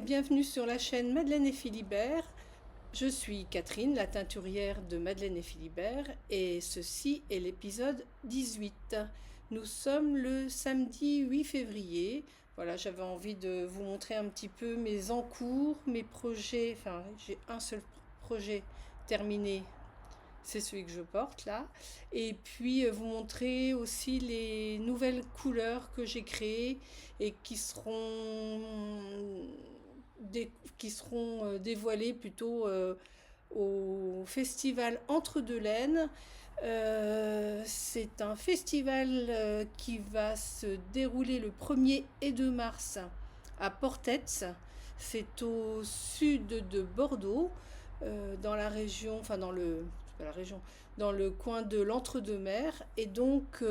bienvenue sur la chaîne Madeleine et Philibert. Je suis Catherine, la teinturière de Madeleine et Philibert, et ceci est l'épisode 18. Nous sommes le samedi 8 février. Voilà, j'avais envie de vous montrer un petit peu mes encours, mes projets. Enfin, j'ai un seul projet terminé, c'est celui que je porte là. Et puis vous montrer aussi les nouvelles couleurs que j'ai créées et qui seront dévoilées plutôt au festival Entre deux Laines. C'est un festival qui va se dérouler le 1er et 2 mars à Portets. C'est au sud de Bordeaux, dans la région, enfin dans le, pas la région, dans le coin de l'Entre-deux-Mers. Et donc,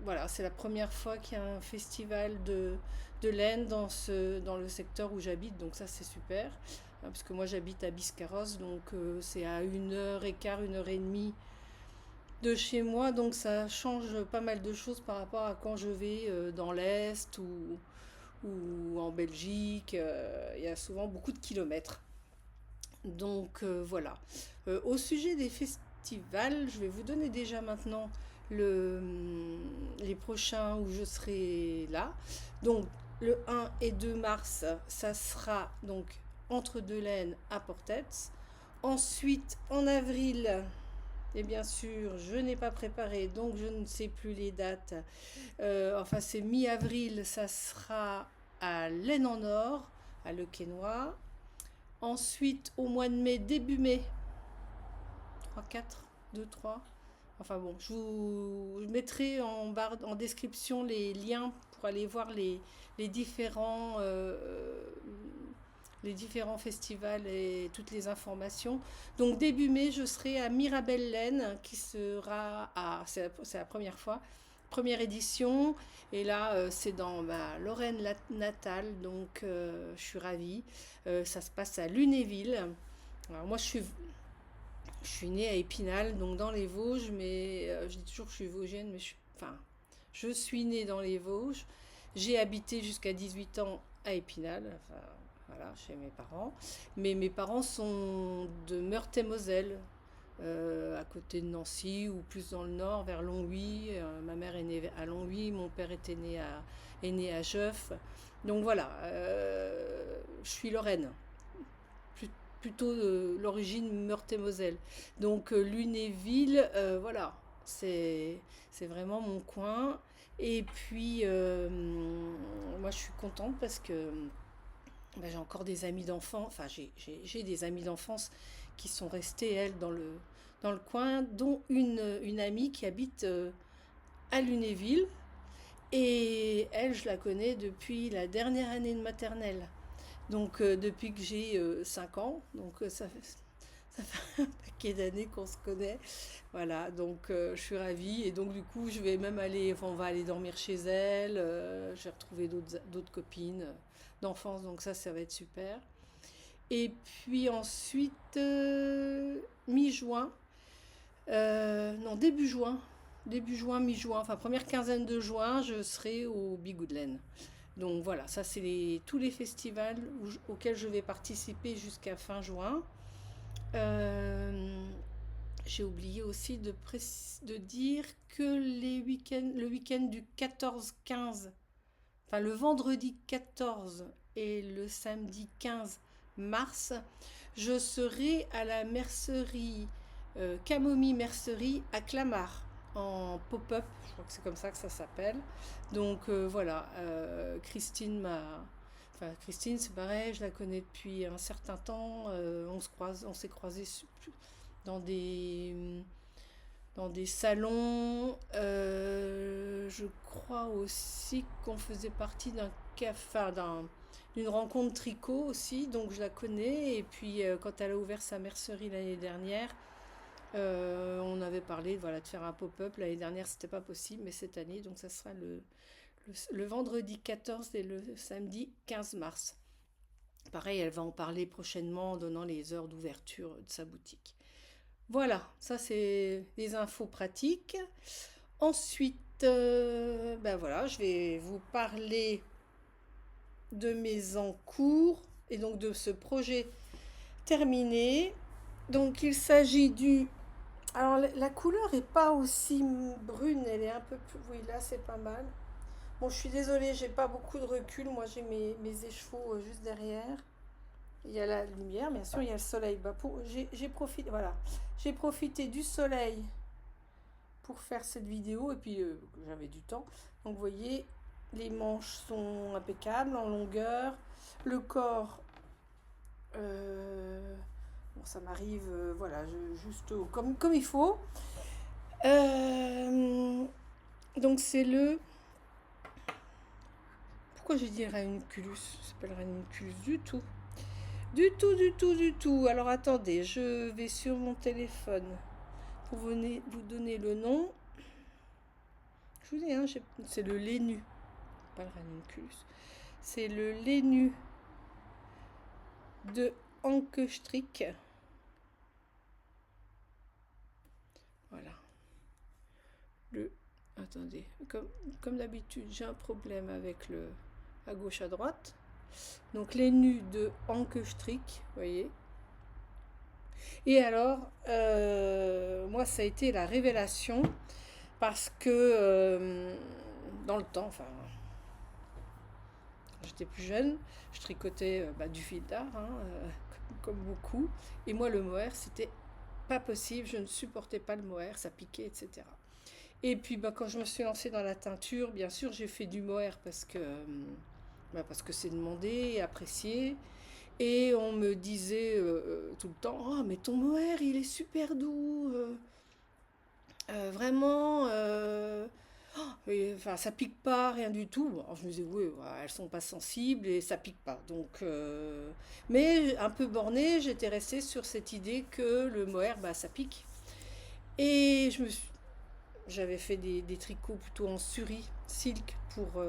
voilà, c'est la première fois qu'il y a un festival de laine dans le secteur où j'habite, donc ça c'est super. Parce que moi j'habite à Biscarrosse, donc c'est à 1h15, 1h30 de chez moi, donc ça change pas mal de choses par rapport à quand je vais dans l'Est ou en Belgique. Il y a souvent beaucoup de kilomètres. Donc voilà. Au sujet des festivals, je vais vous donner déjà maintenant le, les prochains où je serai là. Donc le 1 et 2 mars, ça sera donc Entre deux Laines à Portets. Ensuite, en avril, et bien sûr, je n'ai pas préparé, donc je ne sais plus les dates. Enfin, c'est mi-avril, ça sera à Laine en Or, à Le Quesnoy. Ensuite, au mois de mai, début mai, 3, 4, 2, 3. Enfin bon, je mettrai en description les liens pour aller voir les les différents festivals et toutes les informations. Donc début mai, je serai à Mirabel-Laine, qui sera c'est la première fois, première édition. Et là, c'est dans ma Lorraine natale, donc je suis ravie. Ça se passe à Lunéville. Alors moi, je suis née à Épinal, donc dans les Vosges, mais je dis toujours que je suis vosgienne, mais enfin, je suis née dans les Vosges. J'ai habité jusqu'à 18 ans à Épinal, enfin, voilà, chez mes parents. Mais mes parents sont de Meurthe-et-Moselle, à côté de Nancy, ou plus dans le nord, vers Longwy. Ma mère est née à Longwy, mon père est né à Jeuf. Donc voilà, je suis lorraine, plutôt l'origine Meurthe-et-Moselle. Donc Lunéville, voilà, c'est vraiment mon coin. Et puis moi je suis contente parce que ben, j'ai encore des amis d'enfance, enfin j'ai des amis d'enfance qui sont restés, elles, dans le coin, dont une amie qui habite à Lunéville. Et elle, je la connais depuis la dernière année de maternelle. Donc depuis que j'ai 5 ans, donc ça fait un paquet d'années qu'on se connaît. Voilà, donc je suis ravie. Et donc du coup, je vais même aller, enfin, on va aller dormir chez elle. J'ai retrouvé d'autres copines d'enfance, donc ça va être super. Et puis ensuite, mi-juin, non, début juin, mi-juin, enfin première quinzaine de juin, je serai au Bigoudlen. Donc voilà, ça c'est tous les festivals auxquels je vais participer jusqu'à fin juin. Euh, j'ai oublié aussi de dire que le week-end du 14-15, enfin le vendredi 14 et le samedi 15 mars, je serai à la mercerie Camomille Mercerie à Clamart en pop-up, je crois que c'est comme ça que ça s'appelle. Donc voilà, enfin Christine, c'est pareil, je la connais depuis un certain temps. On s'est croisés dans dans des salons. Je crois aussi qu'on faisait partie d'un café, d'une rencontre tricot aussi, donc je la connais. Et puis quand elle a ouvert sa mercerie l'année dernière, on avait parlé voilà, de faire un pop-up. L'année dernière, c'était pas possible, mais cette année, donc ça sera le vendredi 14 et le samedi 15 mars. Pareil, elle va en parler prochainement en donnant les heures d'ouverture de sa boutique. Voilà, ça c'est les infos pratiques. Ensuite, ben voilà, je vais vous parler de mes encours et donc de ce projet terminé. Donc il s'agit du... Alors la couleur est pas aussi brune, elle est un peu plus... Oui, là c'est pas mal. Bon, je suis désolée, j'ai pas beaucoup de recul. Moi j'ai mes écheveaux juste derrière. Il y a la lumière, bien sûr, il y a le soleil. Bah, j'ai profité, voilà. J'ai profité du soleil pour faire cette vidéo et puis j'avais du temps. Donc vous voyez, les manches sont impeccables en longueur. Le corps, bon, ça m'arrive, voilà, juste comme il faut. Donc c'est le... Pourquoi j'ai dit ranunculus? C'est pas le ranunculus du tout. Du tout, du tout, du tout. Alors attendez, je vais sur mon téléphone pour vous donner le nom. Je vous dis, hein, c'est le Lénu, pas le ranunculus. C'est le Lénu de Ankestrick. Voilà. Attendez, comme d'habitude, j'ai un problème avec le à gauche à droite. Donc les nus de Ankestrick, vous voyez. Et alors, moi, ça a été la révélation parce que dans le temps, enfin, quand j'étais plus jeune, je tricotais du fil d'art, hein, comme beaucoup. Et moi, le mohair, c'était pas possible, je ne supportais pas le mohair, ça piquait, etc. Et puis quand je me suis lancée dans la teinture, bien sûr, j'ai fait du mohair parce que c'est demandé et apprécié. Et on me disait tout le temps, oh mais ton mohair il est super doux, vraiment, enfin ça pique pas, rien du tout. Bon, alors je me disais oui, ouais, elles sont pas sensibles et ça pique pas. Donc, mais un peu bornée, j'étais restée sur cette idée que le mohair, ça pique. Et j'avais fait des tricots plutôt en suri, silk, pour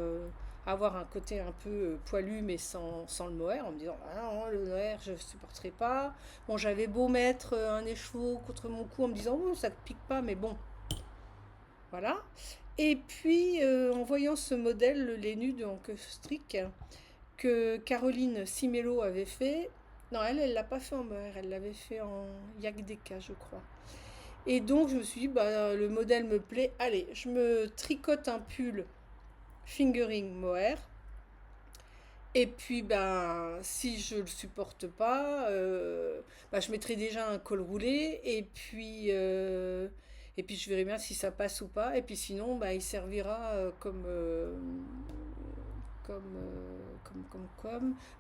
avoir un côté un peu poilu, mais sans le mohair, en me disant, ah non, le mohair, je ne supporterai pas. Bon, j'avais beau mettre un écheveau contre mon cou en me disant, oh, ça ne pique pas, mais bon, voilà. Et puis, en voyant ce modèle, le Lénu de Ankestrick, que Caroline Simello avait fait, non, elle ne l'a pas fait en mohair, elle l'avait fait en Yagdeka, je crois. Et donc je me suis dit, le modèle me plaît, allez, je me tricote un pull fingering mohair. Et puis si je le supporte pas, je mettrai déjà un col roulé et puis je verrai bien si ça passe ou pas. Et puis sinon, il servira comme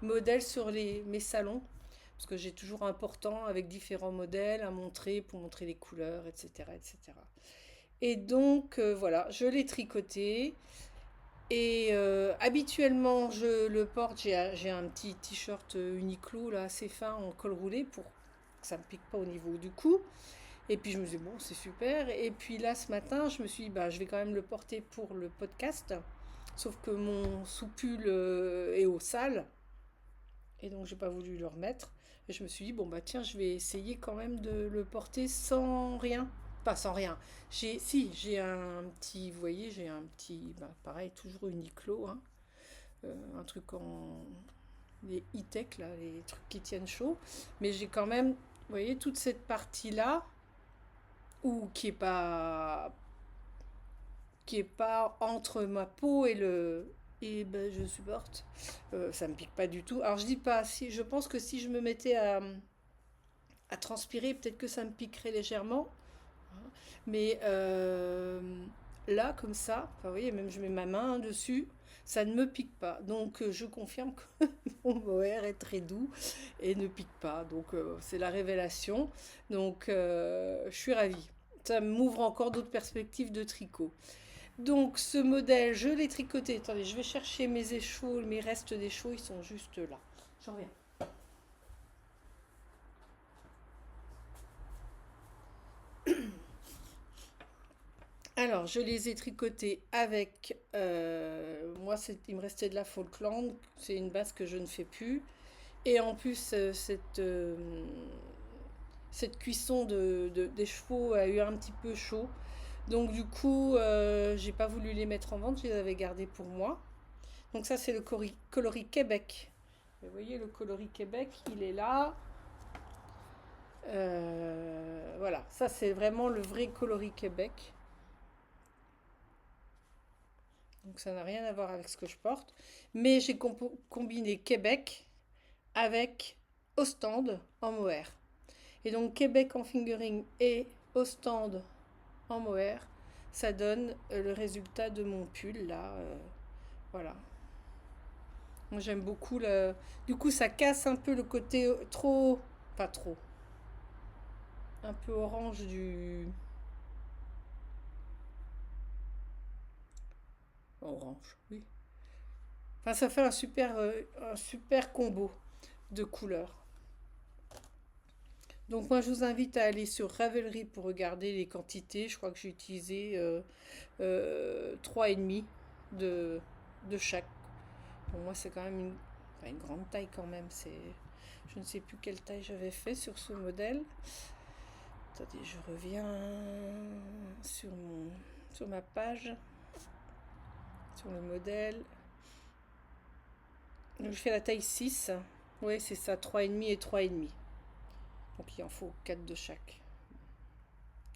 modèle sur mes salons. Parce que j'ai toujours un portant avec différents modèles à montrer pour montrer les couleurs, etc. etc. Et donc voilà, je l'ai tricoté. Et habituellement, je le porte, j'ai un petit t-shirt Uniqlo là, assez fin en col roulé pour que ça ne me pique pas au niveau du cou. Et puis je me disais, bon, c'est super. Et puis là, ce matin, je me suis dit, je vais quand même le porter pour le podcast. Sauf que mon sous-pull est au sale. Et donc, j'ai pas voulu le remettre. Et je me suis dit, bon, tiens, je vais essayer quand même de le porter sans rien. Pas sans rien. J'ai un petit, vous voyez, j'ai un petit, pareil, toujours Uniqlo, hein, un truc les e-tech, là, les trucs qui tiennent chaud. Mais j'ai quand même, vous voyez, toute cette partie-là, qui est pas entre ma peau et je supporte. Ça me pique pas du tout. Alors je dis pas, si je pense que si je me mettais à transpirer, peut-être que ça me piquerait légèrement. Mais là, comme ça, vous voyez, même je mets ma main dessus, ça ne me pique pas. Donc je confirme que mon mohair est très doux et ne pique pas. Donc c'est la révélation. Donc je suis ravie. Ça m'ouvre encore d'autres perspectives de tricot. Donc ce modèle, je l'ai tricoté. Attendez, je vais chercher mes écheveaux, mes restes d'écheveaux, ils sont juste là. J'en reviens. Alors, je les ai tricotés avec... moi, il me restait de la Falkland. C'est une base que je ne fais plus. Et en plus, cette cuisson des chevaux a eu un petit peu chaud. Donc du coup, j'ai pas voulu les mettre en vente, je les avais gardés pour moi. Donc ça, c'est le coloris Québec. Vous voyez, le coloris Québec, il est là. Voilà, ça c'est vraiment le vrai coloris Québec. Donc ça n'a rien à voir avec ce que je porte. Mais j'ai combiné Québec avec Ostende en mohair. Et donc Québec en fingering et Ostende en mohair, ça donne le résultat de mon pull là. Voilà. Moi j'aime beaucoup le. Du coup ça casse un peu le côté trop. Pas trop. Un peu orange du. Orange, oui. Enfin ça fait un super combo de couleurs. Donc moi je vous invite à aller sur Ravelry pour regarder les quantités. Je crois que j'ai utilisé 3,5 de, de chaque. Pour moi c'est quand même enfin, une grande taille quand même. Je ne sais plus quelle taille j'avais fait sur ce modèle. Attendez, je reviens sur ma page, sur le modèle. Donc je fais la taille 6. Oui c'est ça, 3,5 et 3,5. Donc il en faut 4 de chaque.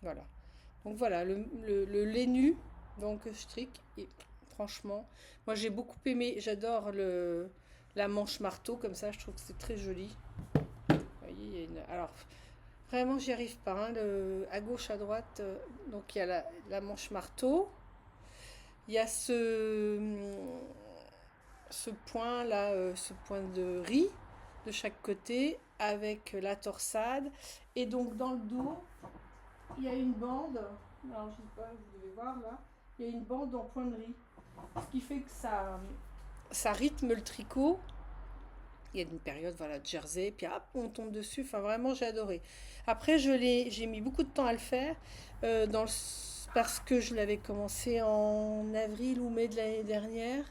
Voilà. Donc voilà, le lait nu, donc strict. Et franchement, moi j'ai beaucoup aimé, j'adore la manche marteau, comme ça, je trouve que c'est très joli. Vous voyez, il y a alors, vraiment, j'y arrive pas. Hein, à gauche, à droite, donc il y a la manche marteau. Il y a ce point là, ce point de riz de chaque côté avec la torsade. Et donc dans le dos, il y a une bande, alors je sais pas, vous devez voir là, il y a une bande en point de riz. Ce qui fait que ça rythme le tricot. Il y a une période, voilà, de jersey, puis hop, on tombe dessus. Enfin, vraiment, j'ai adoré. Après, j'ai mis beaucoup de temps à le faire parce que je l'avais commencé en avril ou mai de l'année dernière.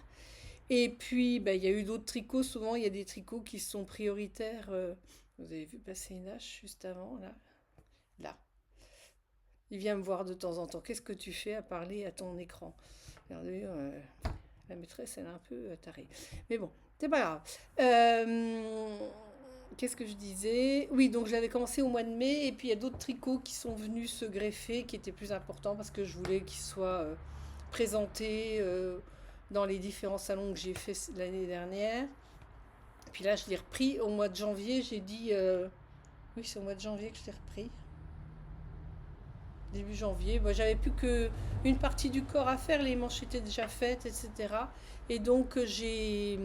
Et puis, bah, il y a eu d'autres tricots. Souvent, il y a des tricots qui sont prioritaires. Vous avez vu passer une hache juste avant, là. Là. Il vient me voir de temps en temps. Qu'est-ce que tu fais à parler à ton écran? Regardez, la maîtresse, elle est un peu tarée. Mais bon, c'est pas grave. Qu'est-ce que je disais? Oui, donc je l'avais commencé au mois de mai. Et puis il y a d'autres tricots qui sont venus se greffer, qui étaient plus importants parce que je voulais qu'ils soient présentés dans les différents salons que j'ai fait l'année dernière. Puis là, je l'ai repris au mois de janvier. J'ai dit... oui, c'est au mois de janvier que je l'ai repris. Début janvier. Moi, j'avais plus que une partie du corps à faire, les manches étaient déjà faites, etc. Et donc j'ai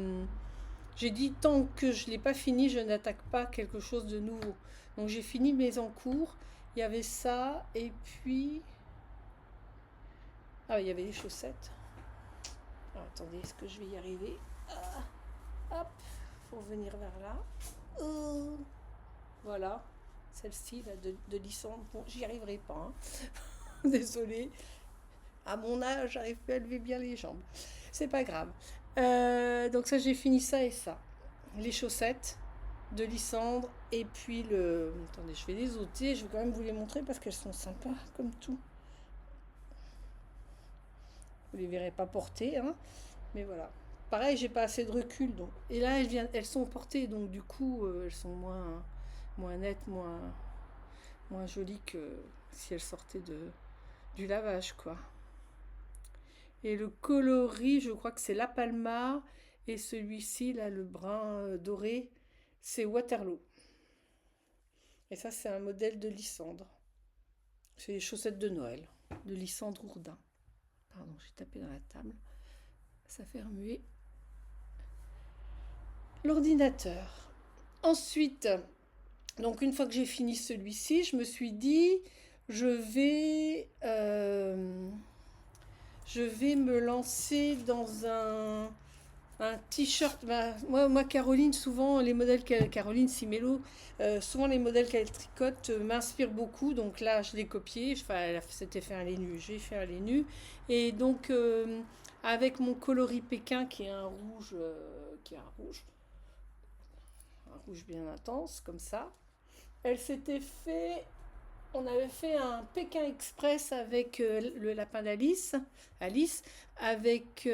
dit tant que je l'ai pas fini, je n'attaque pas quelque chose de nouveau. Donc j'ai fini mes encours. Il y avait ça et puis ah il y avait les chaussettes. Alors, attendez, est-ce que je vais y arriver? Hop, faut venir vers là. Voilà. Celle-ci là de Lissandre, bon, j'y arriverai pas. Hein. Désolée. À mon âge, j'arrive plus à lever bien les jambes. C'est pas grave. Donc ça, j'ai fini ça et ça. Les chaussettes de Lissandre et puis le. Attendez, je vais les ôter. Je vais quand même vous les montrer parce qu'elles sont sympas comme tout. Vous les verrez pas portées, hein. Mais voilà. Pareil, j'ai pas assez de recul donc. Et là, elles sont portées donc du coup, elles sont moins nettes, moins jolies que si elles sortaient du lavage, quoi. Et le coloris, je crois que c'est La Palma. Et celui-ci, là, le brun doré, c'est Waterloo. Et ça, c'est un modèle de Lysandre. C'est les chaussettes de Noël, de Lysandre Ourdin. Pardon, j'ai tapé dans la table. Ça fait remuer l'ordinateur. Ensuite, donc une fois que j'ai fini celui-ci, je me suis dit, je vais me lancer dans un t-shirt. Bah, moi, Caroline, souvent, les modèles Caroline Simello, souvent les modèles qu'elle tricote m'inspirent beaucoup. Donc là, je l'ai copié. Enfin, elle s'était fait un lait nu. J'ai fait un lait nu. Et donc, avec mon coloris Pékin, qui est un rouge, un rouge bien intense, comme ça. Elle s'était fait on avait fait un Pékin Express avec le lapin Alice, avec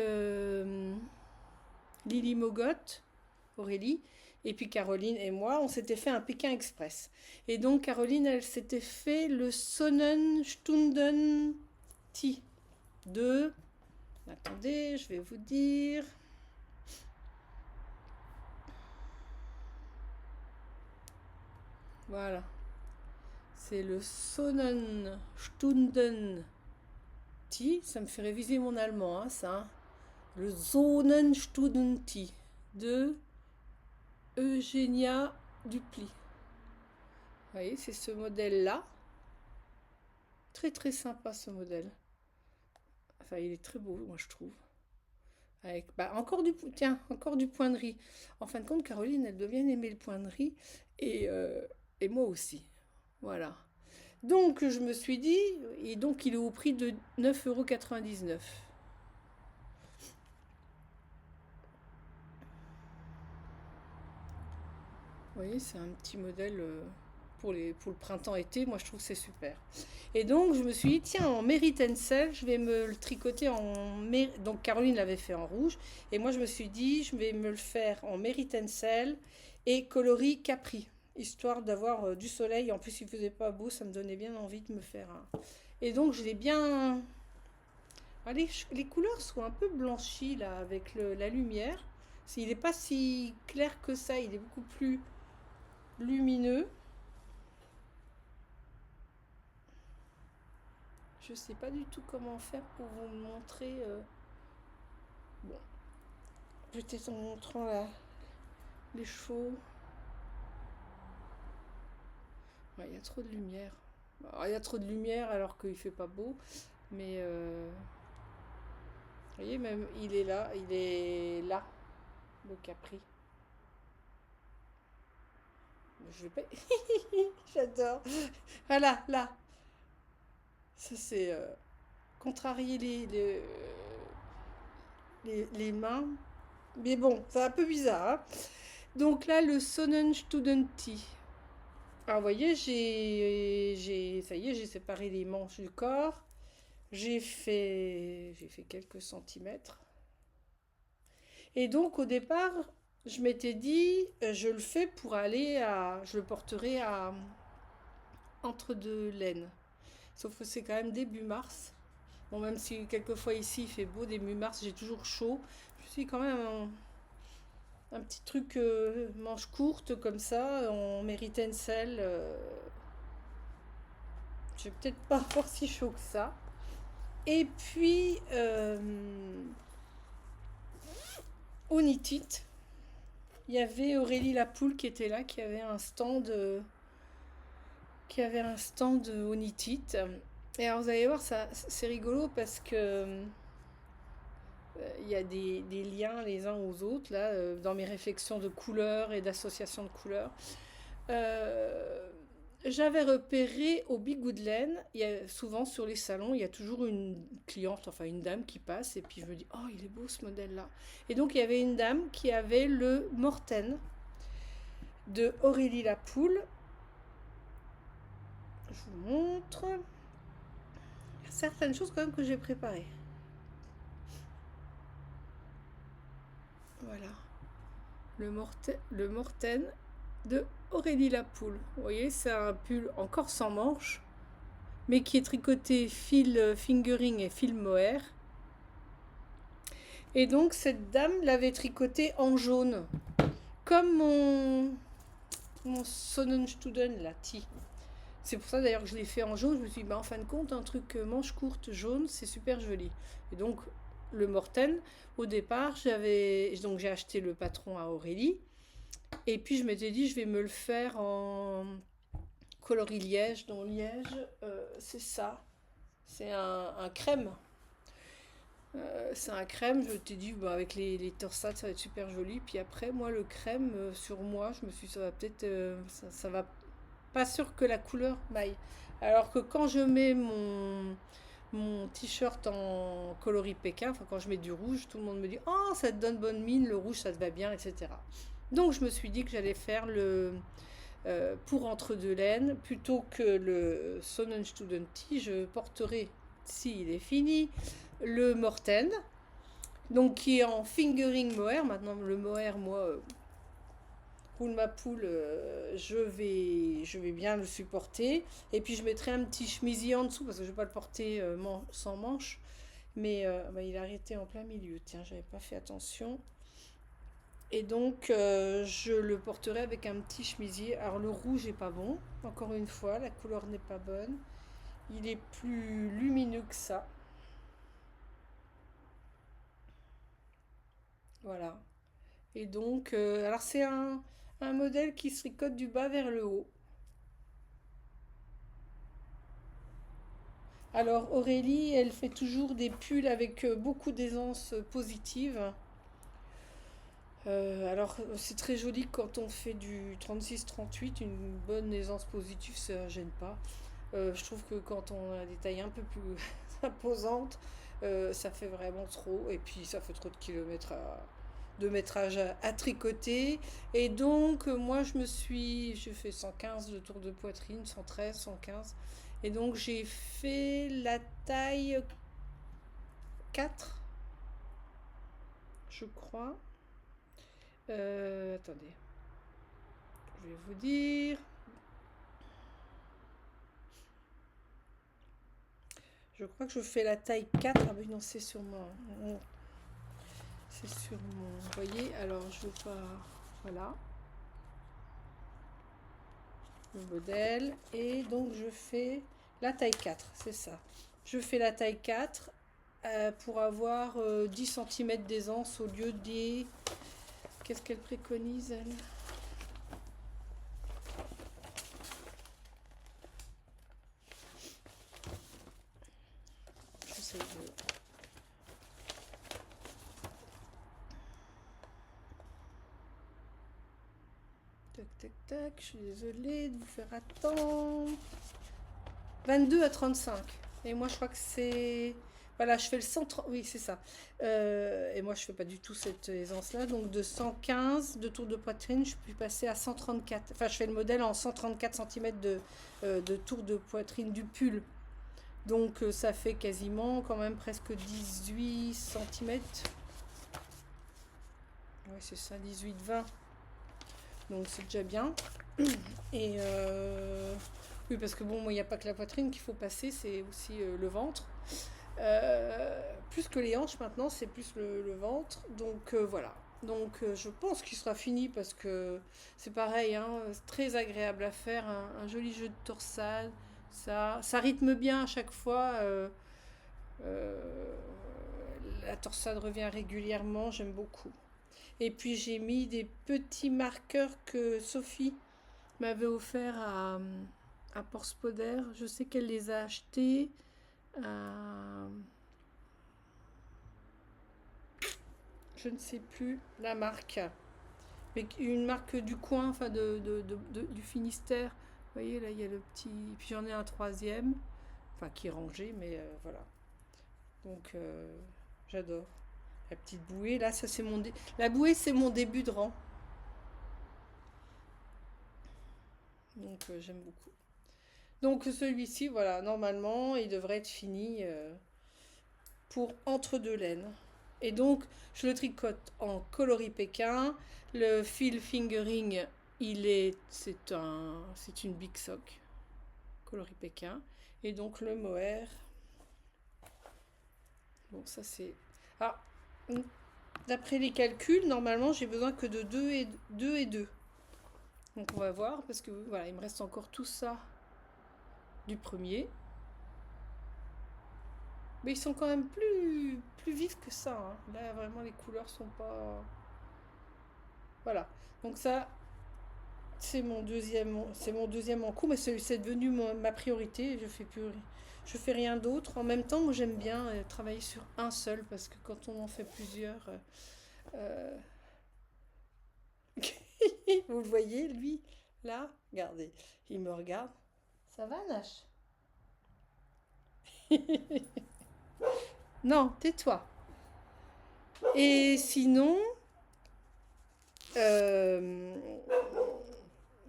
Lily Mogot, Aurélie, et puis Caroline et moi, on s'était fait un Pékin Express. Et donc Caroline, elle s'était fait le Sonnenstunden Tea de... Attendez, je vais vous dire... Voilà. C'est le Sonnenstunden Tea. Ça me fait réviser mon allemand, hein, ça. Le Sonnenstunden Tea de Eugenia Dupli. Vous voyez, c'est ce modèle-là. Très très sympa ce modèle. Enfin, il est très beau, moi je trouve. Avec, bah, encore du point de riz. En fin de compte, Caroline, elle doit bien aimer le point de riz. Et, euh, et moi aussi. Voilà. Donc, je me suis dit, et donc il est au prix de 9,99 €. Vous voyez, c'est un petit modèle pour le printemps-été. Moi, je trouve que c'est super. Et donc, je me suis dit, tiens, en Mary Tencel, je vais me le tricoter Donc, Caroline l'avait fait en rouge. Et moi, je me suis dit, je vais me le faire en Mary Tencel et coloris Capri. Histoire d'avoir du soleil. En plus, il faisait pas beau, ça me donnait bien envie de me faire un... Et donc, je l'ai bien... Allez, les couleurs sont un peu blanchies, là, avec la lumière. Il n'est pas si clair que ça, il est beaucoup plus lumineux. Je sais pas du tout comment faire pour vous montrer. Bon, peut-être en montrant les chevaux. Ouais, il y a trop de lumière. Alors, il y a trop de lumière alors qu'il fait pas beau. Mais vous voyez, même il est là, le Capri. Je vais pas. J'adore. Voilà, là. Ça c'est contrarier les mains. Mais bon, c'est un peu bizarre, hein. Donc là, le Sonnenstudenti. Alors, vous voyez, ça y est, j'ai séparé les manches du corps. J'ai fait quelques centimètres. Et donc, au départ, je m'étais dit, je le fais pour je le porterai à entre deux laines. Sauf que c'est quand même début mars. Bon, même si quelquefois ici il fait beau, début mars, j'ai toujours chaud. Je suis quand même un petit truc manche courte comme ça, en Mary Tencel. Je vais peut-être pas avoir si chaud que ça. Et puis, au Nitit, il y avait Aurélie Lapoule qui était là, qui avait un stand au Nitit. Et alors vous allez voir, ça, c'est rigolo parce que il y a des liens les uns aux autres, là, dans mes réflexions de couleurs et d'association de couleurs. Euh, J'avais repéré au Bigoudlen, il y a souvent sur les salons, il y a toujours une cliente, enfin une dame qui passe, et puis je me dis, oh, il est beau ce modèle-là. Et donc il y avait une dame qui avait le Morten de Aurélie Lapoule. Je vous montre. Il y a certaines choses quand même que j'ai préparées. Voilà. Le Morten de Aurélie Lapoule. Vous voyez, c'est un pull encore sans manches, mais qui est tricoté fil fingering et fil mohair. Et donc cette dame l'avait tricoté en jaune, comme mon Sonnenstuden, la Tea. C'est pour ça d'ailleurs que je l'ai fait en jaune. Je me suis dit, bah, en fin de compte, un truc manche courte jaune, c'est super joli. Et donc le Morten, au départ, j'ai acheté le patron à Aurélie. Et puis je m'étais dit, je vais me le faire en coloris liège. Dans liège, c'est ça. C'est un crème. C'est un crème. Je t'ai dit, bah, avec les torsades, ça va être super joli. Puis après, moi, le crème sur moi, je me suis dit, ça va peut-être. Ça va. Pas sûr que la couleur m'aille. Alors que quand je mets mon t-shirt en coloris Pékin, enfin quand je mets du rouge, tout le monde me dit, oh, ça te donne bonne mine, le rouge, ça te va bien, etc. Donc je me suis dit que j'allais faire pour entre deux laines, plutôt que le Sonnenstuden Tea, je porterai, s'il est fini, le Morten, Donc qui est en fingering mohair. Maintenant le mohair, moi, roule ma poule, je vais bien le supporter. Et puis je mettrai un petit chemisier en dessous parce que je ne vais pas le porter sans manche. Mais bah, il a arrêté en plein milieu. Tiens, j'avais pas fait attention. Et donc je le porterai avec un petit chemisier. Alors le rouge est pas bon. Encore une fois, la couleur n'est pas bonne. Il est plus lumineux que ça. Voilà. Et donc, alors c'est un modèle qui se tricote du bas vers le haut. Alors Aurélie, elle fait toujours des pulls avec beaucoup d'aisance positive. Alors c'est très joli quand on fait du 36-38, une bonne aisance positive, ça gêne pas. Je trouve que quand on a des tailles un peu plus imposantes, ça fait vraiment trop. Et puis ça fait trop de kilomètres de métrage à tricoter. Et donc moi je fais 115 de tour de poitrine, 113, 115. Et donc j'ai fait la taille 4, je crois. Attendez, je vais vous dire. Je crois que je fais la taille 4. Ah oui, non, c'est sur mon. C'est sur mon. Vous voyez, alors je veux pas. Voilà, le modèle. Et donc je fais la taille 4, c'est ça. Je fais la taille 4 pour avoir 10 cm d'aisance au lieu des. Qu'est-ce qu'elle préconise, elle? J'essaie de. Tac, tac, tac. Je suis désolée de vous faire attendre. 22 à 35. Et moi, je crois que c'est. Voilà, je fais le 130. Oui, c'est ça. Et moi, je fais pas du tout cette aisance-là. Donc, de 115 de tour de poitrine, je suis passée à 134. Enfin, je fais le modèle en 134 cm de tour de poitrine du pull. Donc, ça fait quasiment quand même presque 18 cm. Oui, c'est ça, 18-20. Donc, c'est déjà bien. Et oui, parce que bon, moi, il n'y a pas que la poitrine qu'il faut passer, c'est aussi le ventre. Plus que les hanches maintenant, c'est plus le ventre. Donc voilà. Donc je pense qu'il sera fini parce que c'est pareil, hein, c'est très agréable à faire, un joli jeu de torsade. Ça rythme bien à chaque fois. Euh, la torsade revient régulièrement, j'aime beaucoup. Et puis j'ai mis des petits marqueurs que Sophie m'avait offert à Porspoder. Je sais qu'elle les a achetés. à- je ne sais plus la marque, mais une marque du coin, enfin du Finistère. Vous voyez, là, il y a le petit. Puis j'en ai un troisième, enfin qui est rangé, mais voilà. Donc j'adore. La petite bouée, là, ça c'est La bouée, c'est mon début de rang. Donc j'aime beaucoup. Donc celui-ci, voilà, normalement, il devrait être fini pour entre deux laines. Et donc, je le tricote en coloris Pékin. Le fil fingering, c'est une Big Sock coloris Pékin. Et donc le mohair, bon ça c'est. Ah, d'après les calculs, normalement j'ai besoin que de 2 et 2. Donc on va voir parce que voilà, il me reste encore tout ça du premier. Mais ils sont quand même plus vifs que ça, hein. Là vraiment les couleurs sont pas. Voilà. Donc ça, c'est mon deuxième en cours, mais c'est devenu ma priorité. Je fais rien d'autre. En même temps, moi j'aime bien travailler sur un seul parce que quand on en fait plusieurs, euh, vous le voyez, lui, là, regardez, il me regarde. Ça va, Nash? Non, tais-toi. Et sinon, euh,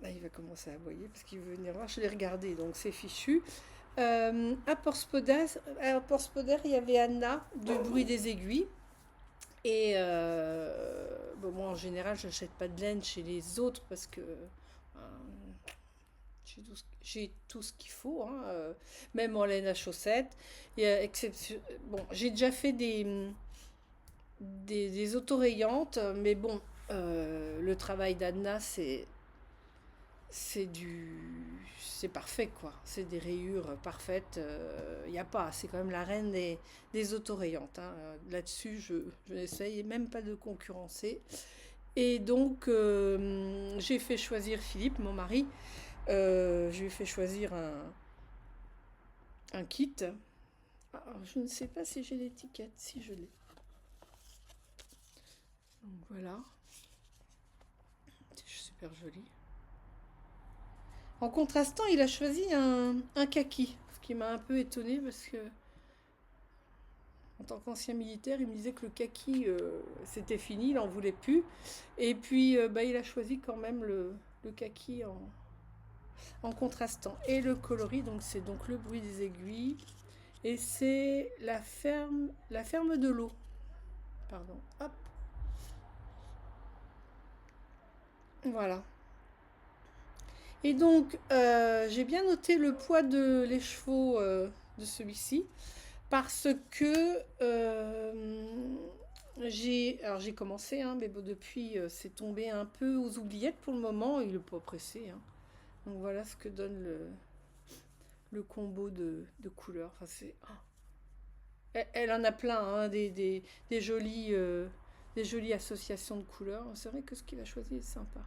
là, il va commencer à aboyer parce qu'il veut venir voir. Je l'ai regardé, donc c'est fichu. À Porspoder, il y avait Anna de Bruit des Aiguilles. Et bon, moi, en général, je n'achète pas de laine chez les autres parce que j'ai tout ce qu'il faut, hein, même en laine à chaussettes. Et, bon, j'ai déjà fait des autorayantes, mais bon, le travail d'Anna, c'est du c'est parfait quoi, c'est des rayures parfaites, il n'y a pas, c'est quand même la reine des autorayantes, hein. Là-dessus je n'essaye même pas de concurrencer. Et donc j'ai fait choisir Philippe, mon mari, je lui ai fait choisir un kit. Alors, je ne sais pas si j'ai l'étiquette, si je l'ai. Donc voilà, c'est super joli. En contrastant, il a choisi un kaki, ce qui m'a un peu étonnée parce que, en tant qu'ancien militaire, il me disait que le kaki c'était fini, il n'en voulait plus. Et puis, bah, il a choisi quand même le kaki en contrastant. Et le coloris, donc c'est donc le bruit des aiguilles. Et c'est la ferme de l'eau. Pardon. Hop. Voilà. Et donc, j'ai bien noté le poids de l'écheveau de celui-ci. Parce que j'ai commencé, hein, mais bon, depuis c'est tombé un peu aux oubliettes pour le moment. Il n'est pas pressé, hein. Donc voilà ce que donne le combo de couleurs. Enfin, elle en a plein, hein, des jolies associations de couleurs. C'est vrai que ce qu'il a choisi est sympa.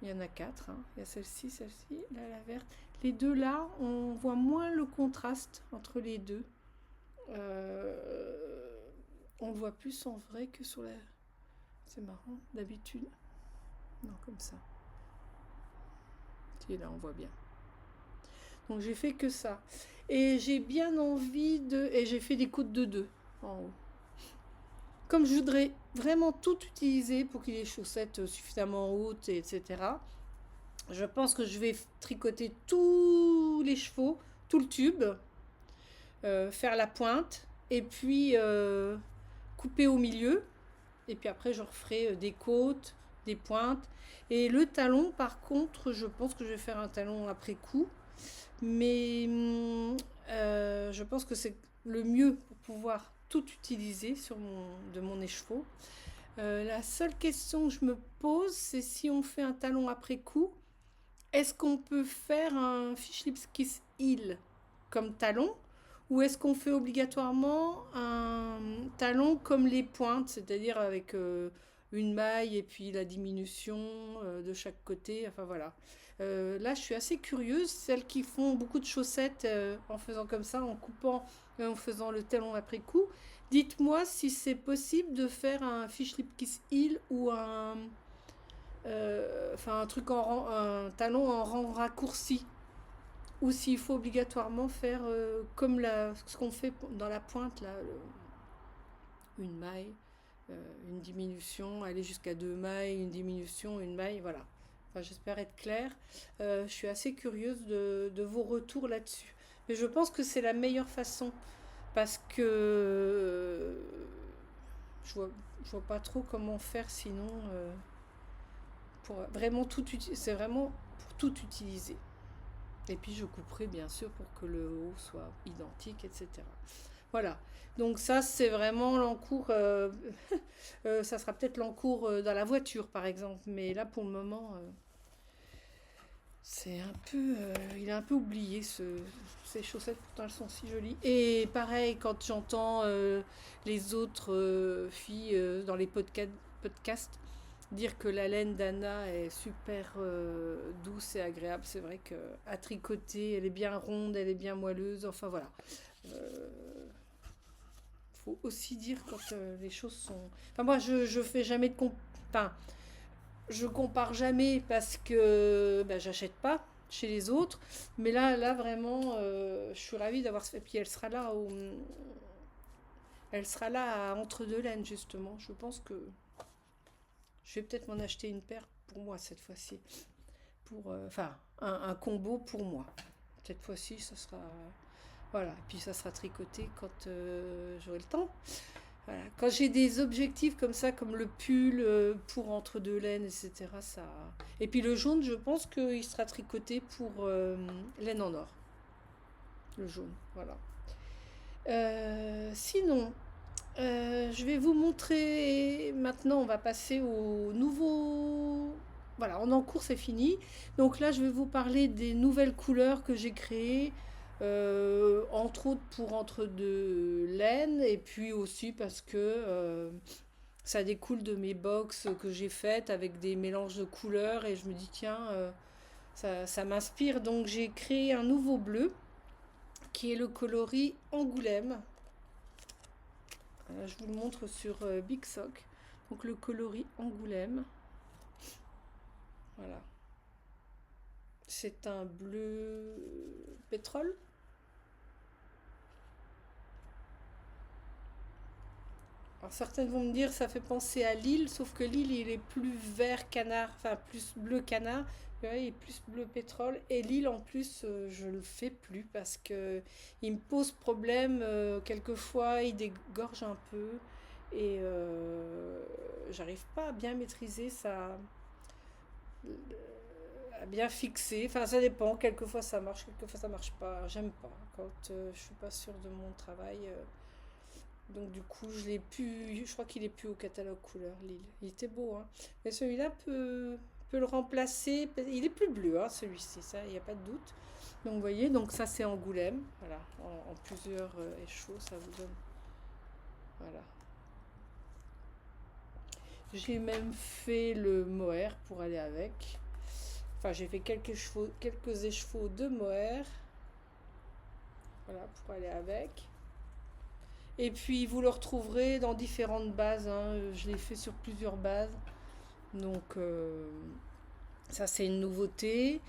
Il y en a quatre, hein. Il y a celle-ci, là la verte. Les deux là, on voit moins le contraste entre les deux. Euh, on le voit plus en vrai que sur la. C'est marrant, d'habitude. Non, comme ça. Et là, on voit bien. Donc j'ai fait que ça. Et j'ai bien envie de. Et j'ai fait des côtes de deux en haut. Comme je voudrais vraiment tout utiliser pour qu'il y ait des chaussettes suffisamment hautes, etc., je pense que je vais tricoter tous les chevaux, tout le tube, faire la pointe, et puis couper au milieu. Et puis après, je referai des côtes, des pointes. Et le talon, par contre, je pense que je vais faire un talon après coup. Mais je pense que c'est le mieux pour pouvoir tout utiliser de mon écheveau. La seule question que je me pose, c'est si on fait un talon après coup, est-ce qu'on peut faire un fish lips kiss heel comme talon ou est-ce qu'on fait obligatoirement un talon comme les pointes, c'est-à-dire avec une maille et puis la diminution de chaque côté, enfin voilà. Là, je suis assez curieuse, celles qui font beaucoup de chaussettes en faisant comme ça, en coupant, en faisant le talon après coup. Dites-moi si c'est possible de faire un fish lip kiss heel ou enfin un truc un talon en rang raccourci ou s'il faut obligatoirement faire comme ce qu'on fait dans la pointe là, une maille, une diminution, aller jusqu'à deux mailles, une diminution, une maille, voilà. Enfin, j'espère être claire. Je suis assez curieuse de vos retours là-dessus. Mais je pense que c'est la meilleure façon parce que je vois, je vois pas trop comment faire sinon pour vraiment tout utiliser. C'est vraiment pour tout utiliser. Et puis je couperai bien sûr pour que le haut soit identique, etc. Voilà. Donc ça, c'est vraiment l'encours. Ça sera peut-être l'encours dans la voiture, par exemple. Mais là, pour le moment, c'est un peu. Il est un peu oublié, ces chaussettes. Pourtant, elles sont si jolies. Et pareil, quand j'entends les autres filles dans les podcasts dire que la laine d'Anna est super douce et agréable, c'est vrai qu'à tricoter, elle est bien ronde, elle est bien moelleuse. Enfin voilà. Faut aussi dire quand les choses sont. Enfin moi je fais jamais enfin, je compare jamais parce que bah, j'achète pas chez les autres. Mais là vraiment, je suis ravie d'avoir fait. Puis elle sera là à entre deux laines justement. Je pense que je vais peut-être m'en acheter une paire pour moi cette fois-ci. Pour, enfin, un combo pour moi. Cette fois-ci, ça sera. Voilà, et puis ça sera tricoté quand j'aurai le temps. Voilà. Quand j'ai des objectifs comme ça, comme le pull pour entre deux laines, etc., ça. Et puis le jaune, je pense qu'il sera tricoté pour laine en or. Le jaune, voilà. Sinon, je vais vous montrer. Maintenant, on va passer au nouveau. Voilà, en cours, c'est fini. Donc là, je vais vous parler des nouvelles couleurs que j'ai créées, entre autres pour entre deux laines, et puis aussi parce que ça découle de mes box que j'ai faites avec des mélanges de couleurs, et je me dis, tiens, ça m'inspire. Donc j'ai créé un nouveau bleu qui est le coloris Angoulême. Je vous le montre sur Big Sock. Donc le coloris Angoulême. Voilà. C'est un bleu pétrole. Alors certaines vont me dire ça fait penser à Lille, sauf que Lille il est plus vert canard, enfin plus bleu canard, ouais, il est plus bleu pétrole. Et Lille en plus je le fais plus parce que il me pose problème, quelquefois il dégorge un peu, et j'arrive pas à bien maîtriser ça, à bien fixer. Enfin ça dépend, quelquefois ça marche, quelquefois ça marche pas. J'aime pas quand je suis pas sûre de mon travail. Donc du coup, je l'ai plus, je crois qu'il est plus au catalogue couleur Lille. Il était beau, hein. Mais celui-là peut le remplacer. Il est plus bleu, hein, celui-ci, ça, il n'y a pas de doute. Donc vous voyez, donc ça c'est Angoulême, voilà, en plusieurs échos, ça vous donne. Voilà. J'ai même fait le mohair pour aller avec. Enfin, j'ai fait quelques écheveaux de mohair, voilà, pour aller avec. Et puis vous le retrouverez dans différentes bases, hein. Je l'ai fait sur plusieurs bases. Donc ça c'est une nouveauté.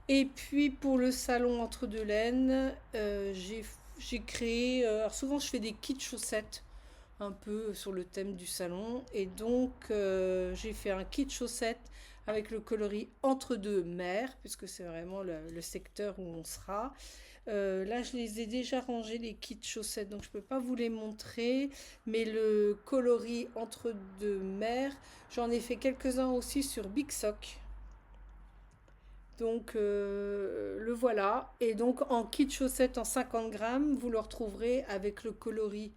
Et puis pour le salon entre deux laines, j'ai créé. Alors souvent je fais des kits chaussettes un peu sur le thème du salon. Et donc j'ai fait un kit chaussettes avec le coloris entre deux mers, puisque c'est vraiment le secteur où on sera. Là, je les ai déjà rangés, les kits chaussettes, donc je ne peux pas vous les montrer. Mais le coloris entre deux mers, j'en ai fait quelques-uns aussi sur Big Sock. Donc le voilà. Et donc en kit chaussettes en 50 grammes, vous le retrouverez avec le coloris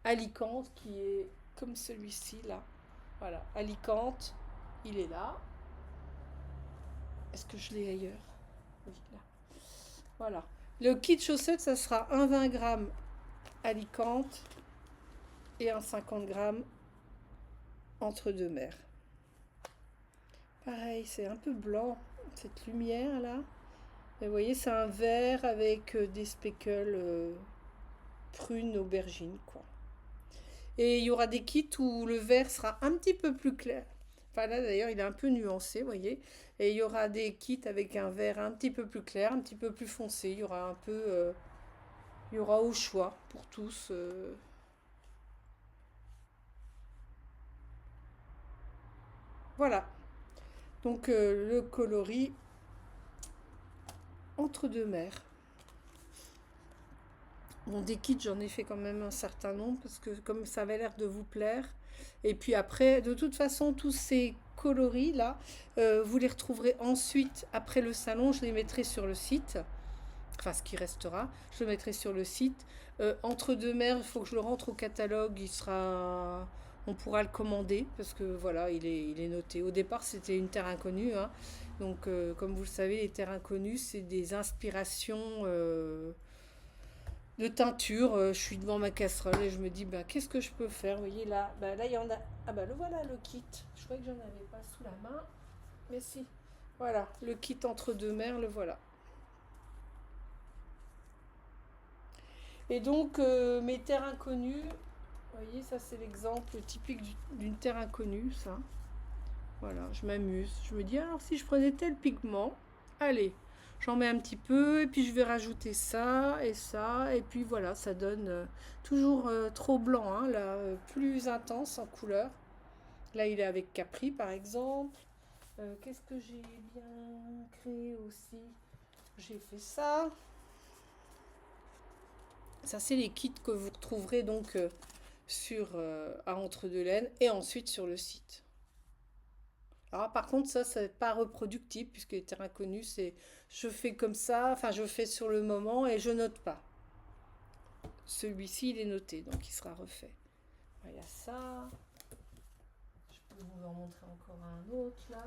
Alicante qui est comme celui-ci là. Voilà, Alicante, il est là. Est-ce que je l'ai ailleurs? Oui, là. Voilà. Le kit chaussettes, ça sera un 20 grammes Alicante et un 50 grammes entre deux mers. Pareil, c'est un peu blanc, cette lumière là. Et vous voyez, c'est un vert avec des speckles prunes aubergines, quoi. Et il y aura des kits où le vert sera un petit peu plus clair. Enfin là d'ailleurs, il est un peu nuancé, vous voyez. Et il y aura des kits avec un vert un petit peu plus clair, un petit peu plus foncé. Il y aura un peu, il y aura au choix pour tous. Voilà. Donc le coloris entre deux mers. Bon, des kits, j'en ai fait quand même un certain nombre parce que comme ça avait l'air de vous plaire. Et puis après, de toute façon, tous ces coloris là, vous les retrouverez ensuite après le salon. Je les mettrai sur le site. Enfin, ce qui restera, je le mettrai sur le site. Entre deux mers, il faut que je le rentre au catalogue. On pourra le commander parce que voilà, il est noté. Au départ, c'était une terre inconnue, hein. Donc, comme vous le savez, les terres inconnues, c'est des inspirations de teinture. Je suis devant ma casserole et je me dis, bah, qu'est-ce que je peux faire? Vous voyez là, bah, là il y en a. Ah bah le voilà le kit. Je croyais que j'en avais pas sous la main, mais si. Voilà, le kit entre deux mers, le voilà. Et donc, mes terres inconnues, vous voyez, ça c'est l'exemple typique d'une terre inconnue, ça. Voilà, je m'amuse. Je me dis, alors si je prenais tel pigment, allez, j'en mets un petit peu, et puis je vais rajouter ça, et puis voilà, ça donne toujours trop blanc, hein, là, plus intense en couleur. Là, il est avec Capri, par exemple. Qu'est-ce que j'ai bien créé aussi? J'ai fait ça. Ça, c'est les kits que vous retrouverez donc à Entre-deux-Laines et ensuite sur le site. Alors par contre ça c'est pas reproductible puisque les terrains connus c'est je fais comme ça, enfin je fais sur le moment et je note pas. Celui-ci il est noté donc il sera refait. Il y a ça. Je peux vous en montrer encore un autre là.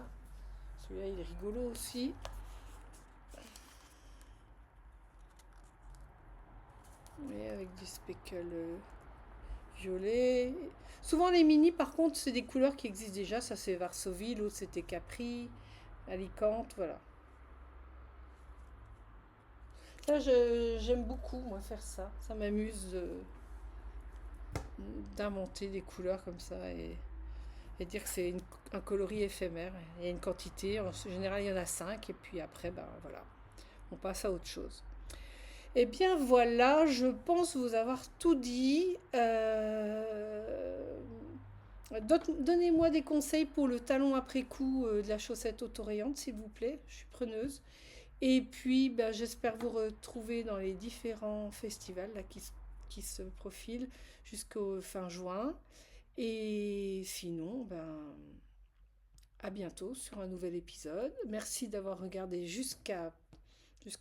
Celui-là il est rigolo aussi. Et avec du speckle violet. Souvent les mini par contre c'est des couleurs qui existent déjà. Ça c'est Varsovie, l'autre c'était Capri, Alicante, voilà. Ça j'aime beaucoup moi faire ça. Ça m'amuse d'inventer des couleurs comme ça et dire que c'est un coloris éphémère. Il y a une quantité, en général il y en a 5 et puis après ben voilà, on passe à autre chose. Eh bien voilà, je pense vous avoir tout dit. Donnez-moi des conseils pour le talon après coup de la chaussette autorayante, s'il vous plaît. Je suis preneuse. Et puis, ben, j'espère vous retrouver dans les différents festivals là, qui se profilent jusqu'au fin juin. Et sinon, ben, à bientôt sur un nouvel épisode. Merci d'avoir regardé jusqu'à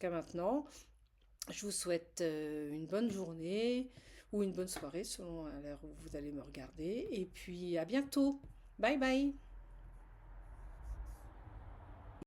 maintenant. Je vous souhaite une bonne journée ou une bonne soirée selon l'heure où vous allez me regarder. Et puis à bientôt. Bye bye.